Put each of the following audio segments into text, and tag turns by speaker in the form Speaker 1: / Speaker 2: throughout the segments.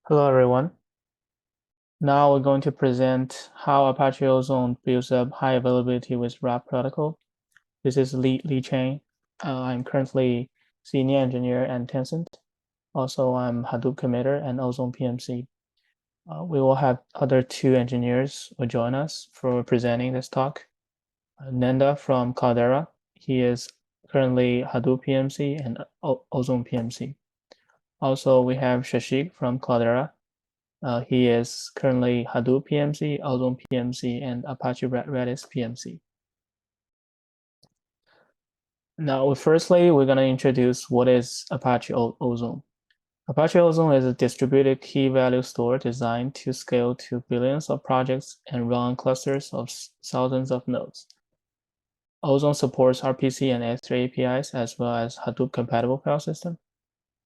Speaker 1: Hello everyone. Now we're going to present how Apache Ozone builds up high availability with RAP protocol. This is Li Cheng. I'm currently senior engineer at Tencent. Also, I'm Hadoop committer and Ozone PMC. We will have other two engineers will join us for presenting this talk. Nanda from Cloudera. He is currently Hadoop PMC and Ozone PMC. Also, we have Shashik from Cloudera. He is currently Hadoop PMC, Ozone PMC, and Apache Redis PMC. Now, firstly, we're going to introduce what is Apache Ozone. Apache Ozone is a distributed key value store designed to scale to billions of projects and run clusters of thousands of nodes. Ozone supports RPC and S3 APIs as well as Hadoop compatible file system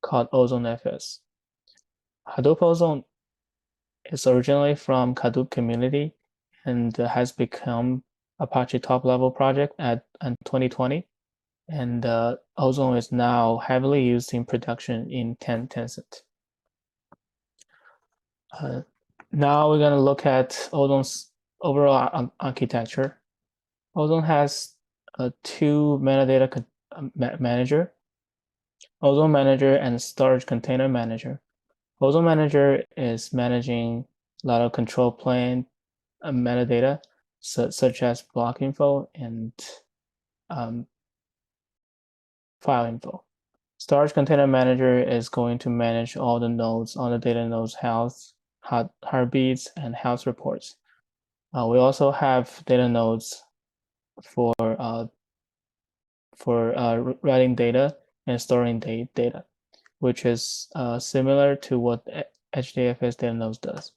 Speaker 1: called Ozone FS. Hadoop Ozone is originally from Hadoop community and has become Apache top level project in 2020. And Ozone is now heavily used in production in Tencent. Now we're going to look at Ozone's overall architecture. Ozone has two metadata manager, Ozone Manager and Storage Container Manager. Ozone Manager is managing a lot of control plane metadata, such as block info and file info. Storage Container Manager is going to manage all the nodes, all the data nodes' health, heartbeats, and health reports. We also have data nodes for writing data and storing data, which is similar to what HDFS data nodes does.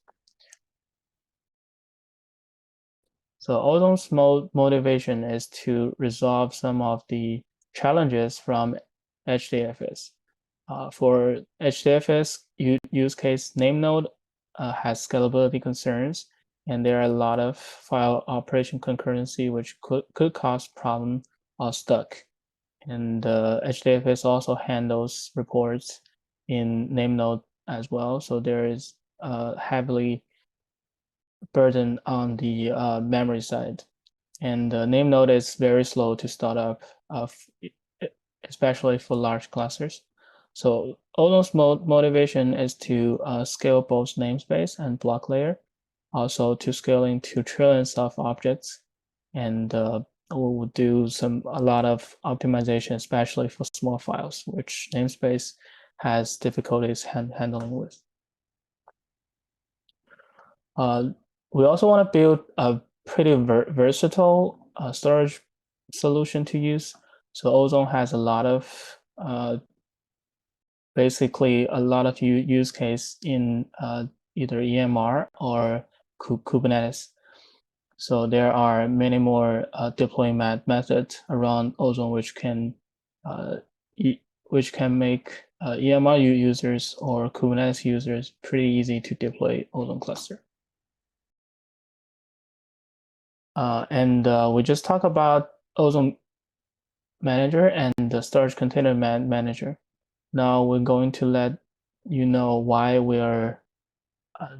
Speaker 1: So Ozone's motivation is to resolve some of the challenges from HDFS. For HDFS use case, name node has scalability concerns, and there are a lot of file operation concurrency which could cause problem or stuck. And HDFS also handles reports in name node as well, so there is heavily burden on the memory side. And the name node is very slow to start up, especially for large clusters. So Ozone's motivation is to scale both namespace and block layer, also to scale into trillions of objects, and we'll do a lot of optimization, especially for small files, which namespace has difficulties handling with. We also want to build a pretty versatile storage solution to use. So Ozone has a lot of basically a lot of use case in either EMR or Kubernetes. So there are many more deployment methods around Ozone which can make EMR users or Kubernetes users pretty easy to deploy Ozone cluster. And we just talked about Ozone Manager and the Storage Container Manager. Now we're going to let you know why we are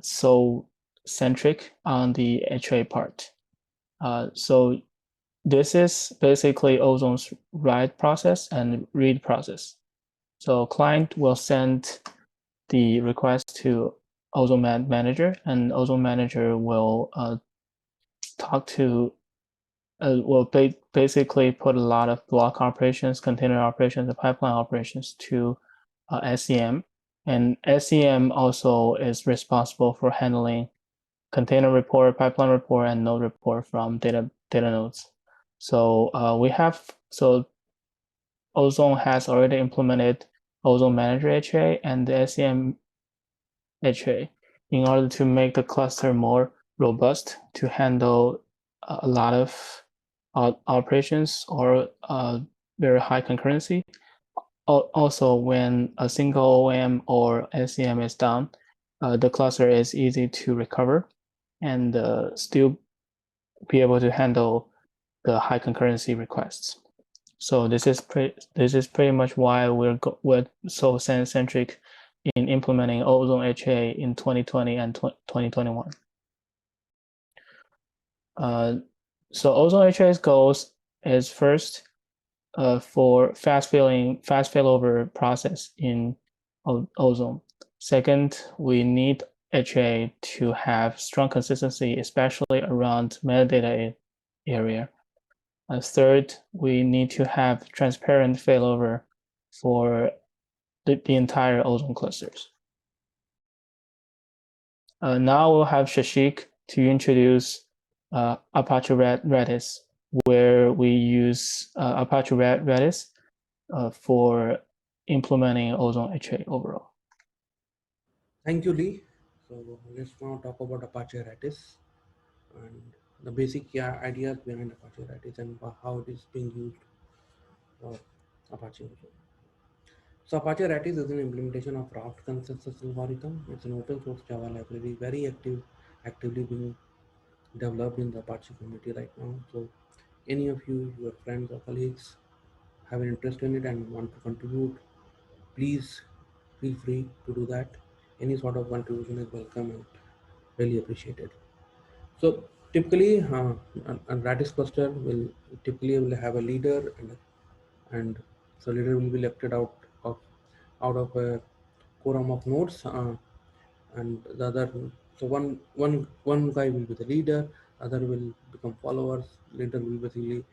Speaker 1: so centric on the HA part. So this is basically Ozone's write process and read process. So client will send the request to Ozone Manager, and Ozone Manager will talk to will basically put a lot of block operations, container operations, and pipeline operations to SCM. And SCM also is responsible for handling container report, pipeline report, and node report from data nodes. So Ozone has already implemented Ozone Manager HA and the SCM HA in order to make the cluster more robust to handle a lot of operations or very high concurrency. Also, when a single OM or SCM is down, the cluster is easy to recover and still be able to handle the high concurrency requests. So this is pretty much why we're so centric in implementing Ozone HA in 2020 and 2021. So Ozone HA's goals is first for fast failover process in ozone. Second, we need HA to have strong consistency, especially around metadata area. Third, we need to have transparent failover for the entire ozone clusters. Now we'll have Shashik to introduce Apache Redis, where we use Apache Redis for implementing Ozone HA overall.
Speaker 2: Thank you, Lee. So let's now talk about Apache Redis and the basic ideas behind Apache Redis and how it is being used for Apache. So Apache Redis is an implementation of Raft consensus algorithm. It's an open source Java library, very actively being developed in the Apache community right now. So any of you, your friends or colleagues have an interest in it and want to contribute, please feel free to do that. Any sort of contribution is welcome and really appreciated. So typically, a Redis cluster will have a leader, and so leader will be elected of out of a quorum of nodes, and the other. So one guy will be the leader, other will become followers. Leader will basically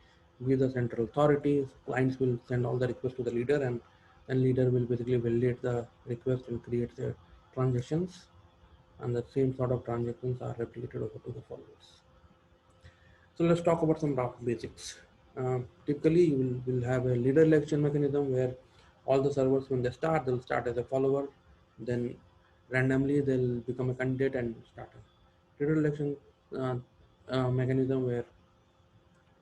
Speaker 2: be the central authority. Clients will send all the requests to the leader, and then leader will basically validate the request and create the transactions, and the same sort of transactions are replicated over to the followers. So let's talk about some rough basics. Typically, you will have a leader election mechanism where all the servers, when they start, they'll start as a follower, then randomly they'll become a candidate and start a leader election uh, mechanism where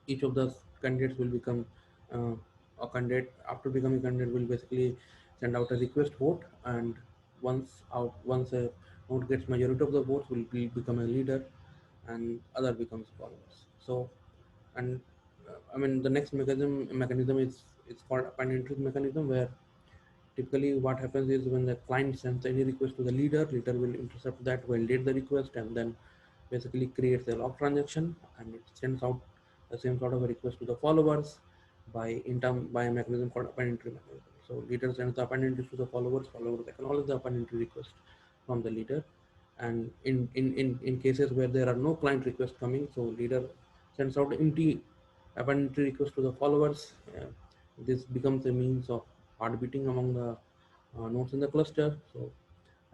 Speaker 2: each of the candidates will become uh, a candidate. After becoming a candidate, will basically send out a request vote, and once a node gets majority of the votes, will become a leader, and other becomes followers. So, and I mean the next mechanism is it's called append entry mechanism, where typically what happens is when the client sends any request to the leader, leader will intercept that, validate the request, and then basically creates a log transaction, and it sends out the same sort of a request to the followers by a mechanism called append entry mechanism. So leader sends the append entries to the followers, followers acknowledge the append entry request from the leader, and in cases where there are no client requests coming, so leader sends out empty append entry request to the followers. This becomes a means of heartbeating among the nodes in the cluster. So,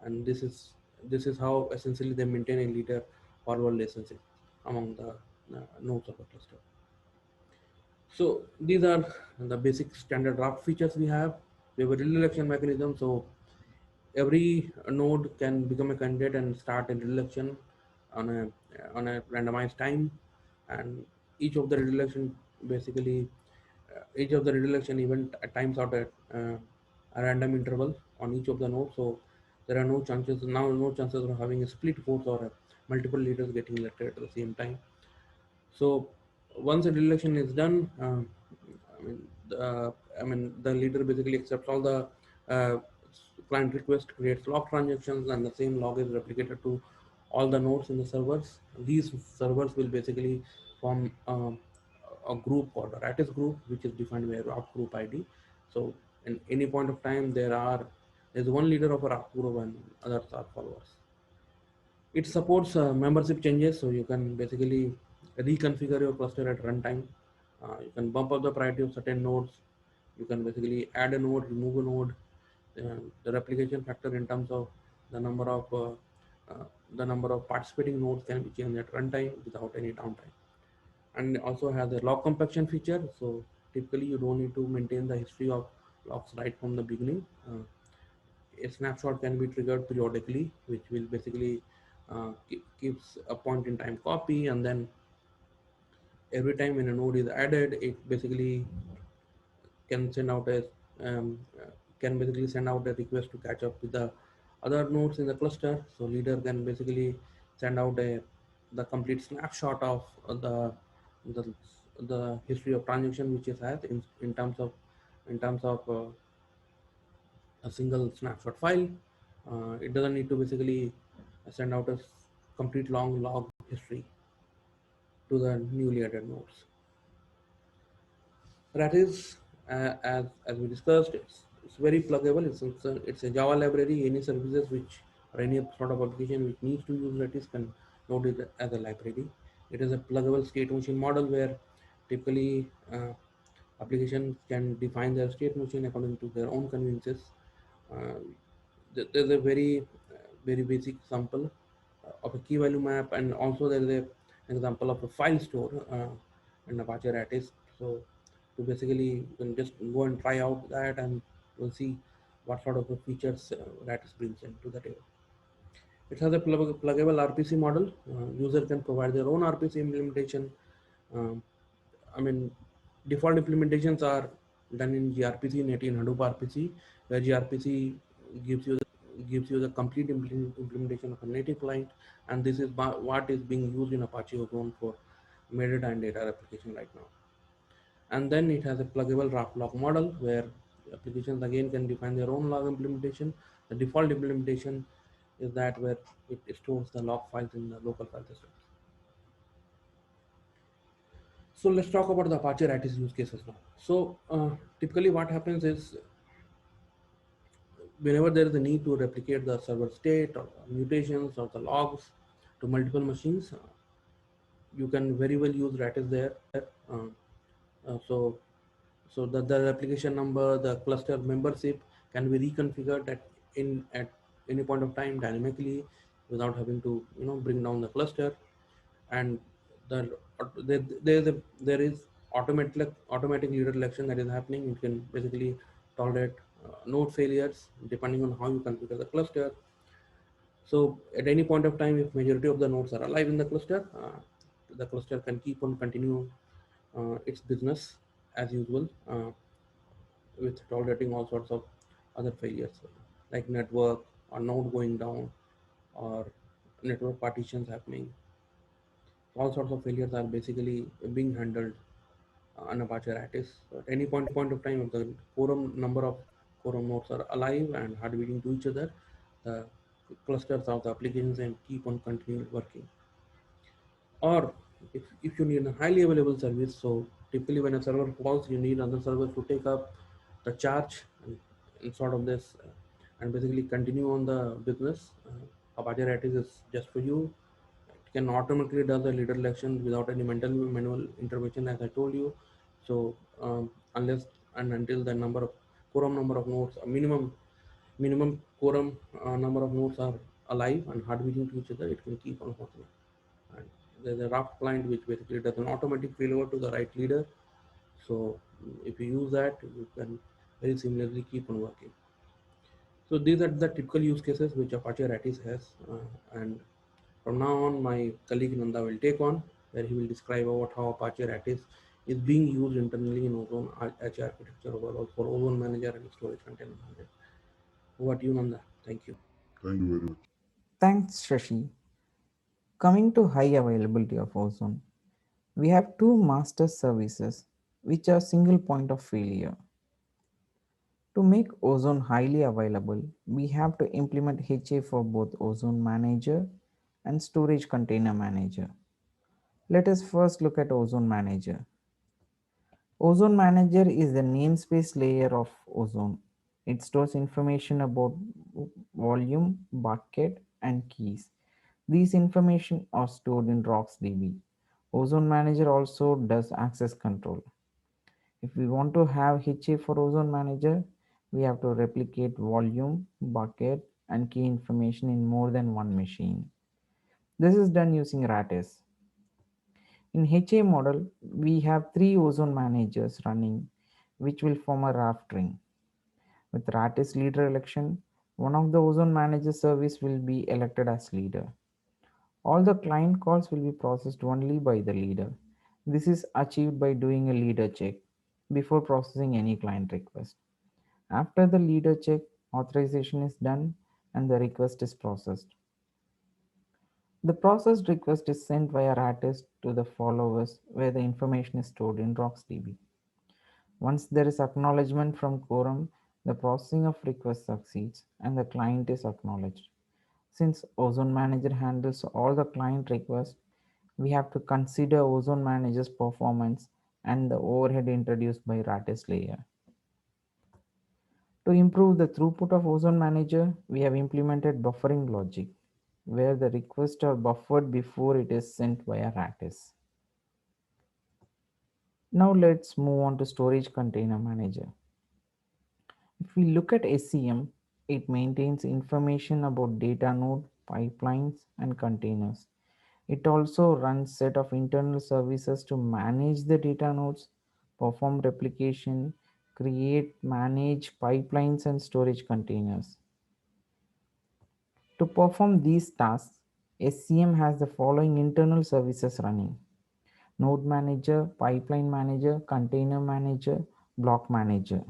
Speaker 2: and this is how essentially they maintain a leader forward relationship among the nodes of the cluster. So these are the basic standard Raft features we have. We have a redirection mechanism, so every node can become a candidate and start a redirection on a randomized time, and each of the redirection basically each of the redirection event times out at a random interval on each of the nodes. So there are no chances of having a split votes or multiple leaders getting elected at the same time. So once a election is done, the leader basically accepts all the uh, client request, creates log transactions, and the same log is replicated to all the nodes in the servers. These servers will basically form a group called a Ratis group, which is defined by a Raft group ID. So in any point of time, there's one leader of a Raft group and others are followers. It supports membership changes, so you can basically reconfigure your cluster at runtime. You can bump up the priority of certain nodes. You can basically add a node, remove a node. The replication factor in terms of the number of uh, the number of participating nodes can be changed at runtime without any downtime. And also has a log compaction feature. So typically, you don't need to maintain the history of logs right from the beginning. A snapshot can be triggered periodically, which will basically keeps a point in time copy, and then every time when a node is added, it basically can send out a um, uh, can basically send out a request to catch up with the other nodes in the cluster. So leader can basically send out the complete snapshot of the the history of transaction which is has in terms of a single snapshot file. It doesn't need to basically send out a complete long log history to the newly added nodes. That is, as we discussed, it's very pluggable. It's a Java library. Any services which or any sort of application which needs to use Redis can load it as a library. It is a pluggable state machine model where typically applications can define their state machine according to their own conveniences. Uh, there's a very basic example of a key value map, and also there is an example of a file store in Apache Ratis. So to basically you can just go and try out that, and we'll see what sort of features Ratis brings into the table. It has a pluggable RPC model. User can provide their own RPC implementation. Um, I mean, default implementations are done in gRPC, native in Hadoop RPC, where gRPC gives you the complete implementation of a native client, and this is what is being used in Apache Ozone for metadata and data replication right now. And then it has a pluggable Raft log model where applications again can define their own log implementation. The default implementation is that where it stores the log files in the local file system. So let's talk about the Apache Ratis use cases now. So typically what happens is whenever there is a need to replicate the server state or mutations or the logs to multiple machines, you can very well use Ratis there. Uh, so the application number, the cluster membership can be reconfigured at any point of time dynamically without having to bring down the cluster. And the there is automatic leader election that is happening. It can basically tolerate node failures depending on how you configure the cluster. So at any point of time, if majority of the nodes are alive in the cluster can keep on continue its business as usual, with tolerating all sorts of other failures like network or node going down or network partitions happening. All sorts of failures are basically being handled on Apache Ratis. So at any point of time, if the quorum number of quorum nodes are alive and hard beating to each other, the clusters of the applications and keep on continuing working. Or if you need a highly available service, so typically when a server falls, you need another server to take up the charge and sort of this and basically continue on the business. Apache Ratis is just for you. It can automatically does the leader election without any manual intervention, as I told you. So unless and until the quorum number of nodes, a minimum quorum number of nodes are alive and hard beating to each other, it can keep on working. And there's a Raft client which basically does an automatic failover to the right leader. So if you use that, you can very seamlessly keep on working. So these are the typical use cases which Apache Ratis has, and from now on, my colleague Nanda will take on, where he will describe about how Apache Ratis is being used internally in Ozone H architecture overall for Ozone Manager and Storage Container Manager. Over to you, Nanda. Thank you.
Speaker 3: Thank you very much.
Speaker 4: Thanks, Shashi. Coming to high availability of ozone, we have two master services which are single point of failure. To make ozone highly available, we have to implement HA for both ozone manager and storage container manager. Let us first look at ozone manager. Ozone manager is the namespace layer of ozone. It stores information about volume, bucket, and keys. These information are stored in RocksDB. Ozone Manager also does access control. If we want to have HA for Ozone Manager, we have to replicate volume, bucket, and key information in more than one machine. This is done using Ratis. In HA model, we have three ozone managers running, which will form a raft ring. With Ratis leader election, one of the ozone manager service will be elected as leader. All the client calls will be processed only by the leader. This is achieved by doing a leader check before processing any client request. After the leader check, authorization is done and the request is processed. The processed request is sent via Ratis to the followers where the information is stored in RocksDB. Once there is acknowledgement from quorum, the processing of request succeeds and the client is acknowledged. Since Ozone Manager handles all the client requests, we have to consider Ozone Manager's performance and the overhead introduced by Ratis layer. To improve the throughput of Ozone Manager, we have implemented buffering logic, where the requests are buffered before it is sent via Ratis. Now let's move on to Storage Container Manager. If we look at SCM, it maintains information about data node, pipelines, and containers. It also runs set of internal services to manage the data nodes, perform replication, create, manage pipelines and storage containers. To perform these tasks, SCM has the following internal services running: Node Manager, Pipeline Manager, Container Manager, Block Manager.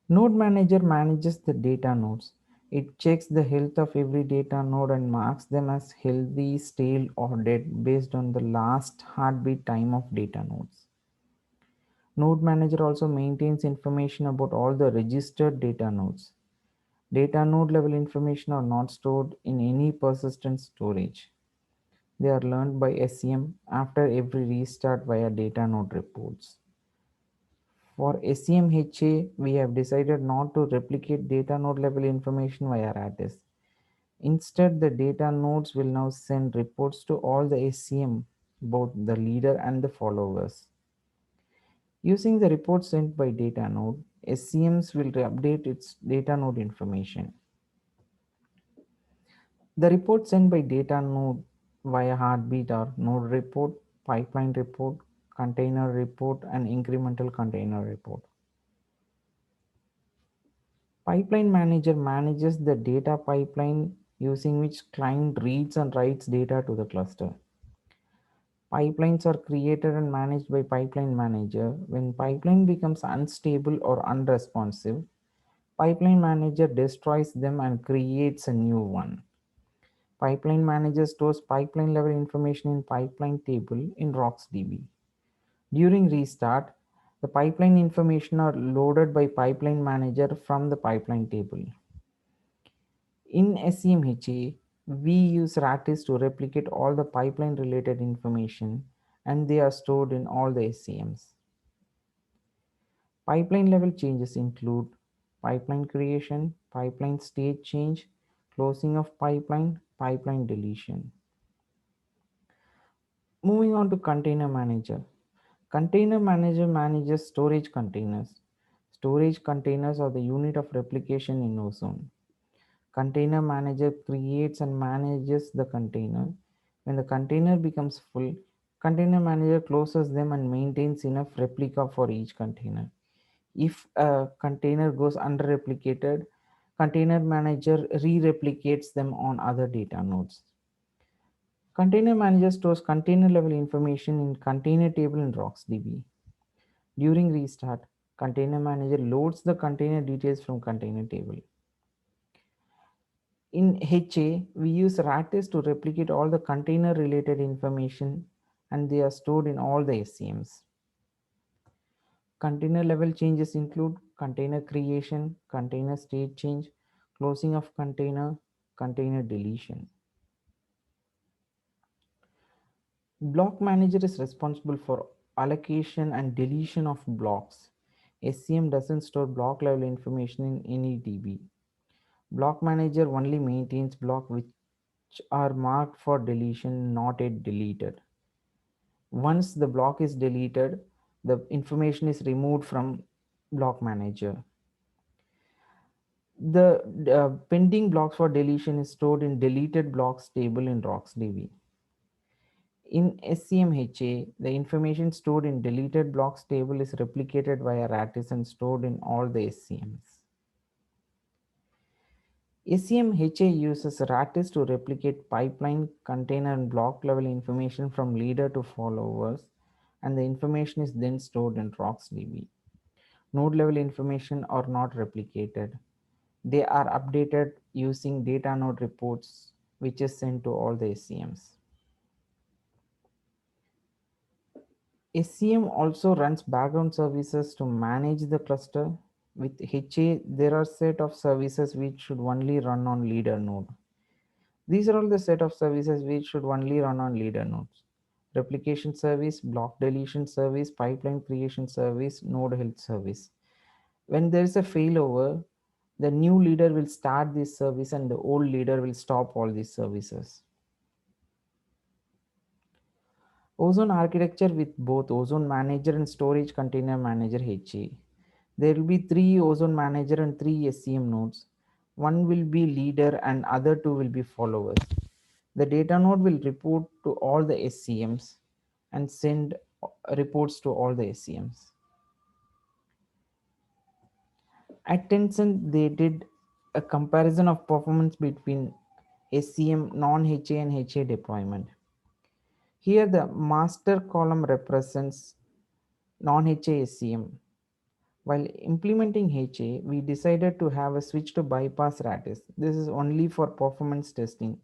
Speaker 4: Node Manager manages the data nodes. It checks the health of every data node and marks them as healthy, stale, or dead based on the last heartbeat time of data nodes. Node Manager also maintains information about all the registered data nodes. Data node level information are not stored in any persistent storage. They are learned by SCM after every restart via data node reports. For SCMHA, we have decided not to replicate data node level information via Ratis. Instead, the data nodes will now send reports to all the SCM, both the leader and the followers. Using the reports sent by data node, SCMs will update its data node information. The reports sent by data node via heartbeat are node report, pipeline report, container report, and incremental container report. Pipeline Manager manages the data pipeline using which client reads and writes data to the cluster. Pipelines are created and managed by Pipeline Manager. When pipeline becomes unstable or unresponsive, Pipeline Manager destroys them and creates a new one. Pipeline Manager stores pipeline level information in pipeline table in RocksDB. During restart, the pipeline information are loaded by Pipeline Manager from the pipeline table. In SCMHA, we use Ratis to replicate all the pipeline related information and they are stored in all the SCMs. Pipeline level changes include pipeline creation, pipeline state change, closing of pipeline, pipeline deletion. Moving on to Container Manager. Container Manager manages storage containers. Storage containers are the unit of replication in Ozone. Container Manager creates and manages the container. When the container becomes full, Container Manager closes them and maintains enough replica for each container. If a container goes under-replicated, Container Manager re-replicates them on other data nodes. Container Manager stores container level information in container table in RocksDB. During restart, Container Manager loads the container details from container table. In HA, we use Ratis to replicate all the container related information and they are stored in all the SCMs. Container level changes include container creation, container state change, closing of container, container deletion. Block Manager is responsible for allocation and deletion of blocks. SCM doesn't store block level information in any DB. Block Manager only maintains blocks which are marked for deletion, not yet deleted. Once the block is deleted, the information is removed from Block Manager. The pending blocks for deletion is stored in deleted blocks table in RocksDB. In SCMHA, the information stored in deleted blocks table is replicated via Ratis and stored in all the SCMs. SCMHA uses Ratis to replicate pipeline, container, and block level information from leader to followers, and the information is then stored in RocksDB. Node level information are not replicated. They are updated using data node reports, which is sent to all the SCMs. SCM also runs background services to manage the cluster. With HA, there are set of services which should only run on leader node. These are all the set of services which should only run on leader nodes. Replication service, block deletion service, pipeline creation service, node health service. When there is a failover, the new leader will start this service and the old leader will stop all these services. Ozone architecture with both Ozone Manager and Storage Container Manager HA. There will be 3 Ozone Manager and 3 SCM nodes. One will be leader and other 2 will be followers. The data node will report to all the SCMs and send reports to all the SCMs. At Tencent, they did a comparison of performance between SCM, non-HA and HA deployment. Here the master column represents non-HA SCM. While implementing HA, we decided to have a switch to bypass Ratis. This is only for performance testing.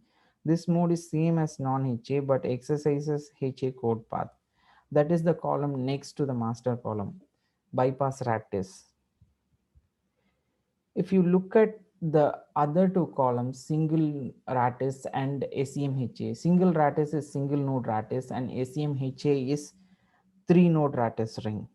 Speaker 4: This mode is same as non-HA but exercises HA code path. That is the column next to the master column, bypass Ratis. If you look at the other 2 columns, single Ratis and ACMHA, single Ratis is single node Ratis and ACMHA is 3 node Ratis ring.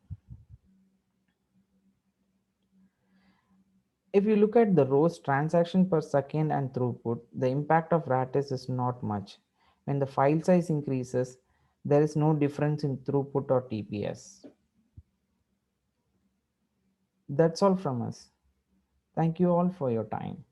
Speaker 4: If you look at the rows transaction per second and throughput, the impact of Ratis is not much. When the file size increases, there is no difference in throughput or TPS. That's all from us. Thank you all for your time.